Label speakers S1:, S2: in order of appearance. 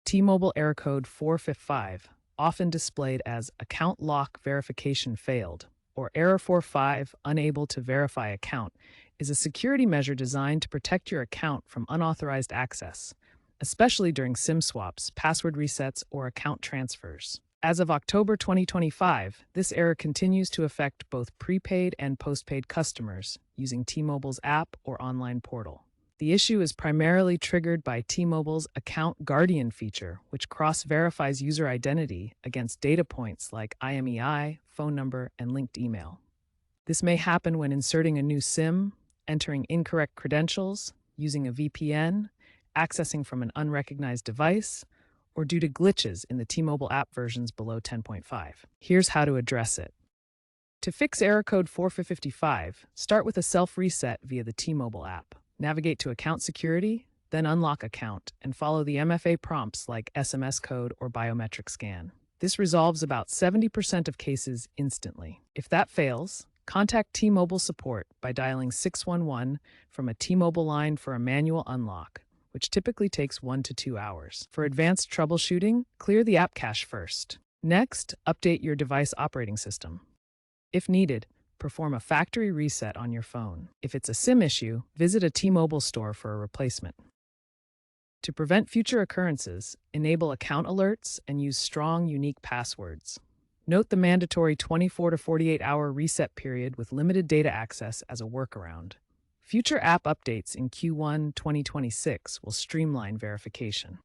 S1: T-Mobile error code 455, often displayed as account lock verification failed, or error 45, unable to verify account, is a security measure designed to protect your account from unauthorized access, especially during SIM swaps, password resets, or account transfers. As of October 2025, this error continues to affect both prepaid and postpaid customers using T-Mobile's app or online portal. The issue is primarily triggered by T-Mobile's Account Guardian feature, which cross-verifies user identity against data points like IMEI, phone number, and linked email. This may happen when inserting a new SIM, entering incorrect credentials, using a VPN, accessing from an unrecognized device, or due to glitches in the T-Mobile app versions below 10.5. Here's how to address it. To fix error code 455, start with a self-reset via the T-Mobile app. Navigate to Account Security, then unlock account, and follow the MFA prompts like SMS code or biometric scan. This resolves about 70% of cases instantly. If that fails, contact T-Mobile support by dialing 611 from a T-Mobile line for a manual unlock, which typically takes 1 to 2 hours. For advanced troubleshooting, clear the app cache first. Next, update your device operating system. If needed, perform a factory reset on your phone. If it's a SIM issue, visit a T-Mobile store for a replacement. To prevent future occurrences, enable account alerts and use strong, unique passwords. Note the mandatory 24 to 48-hour reset period with limited data access as a workaround. Future app updates in Q1 2026 will streamline verification.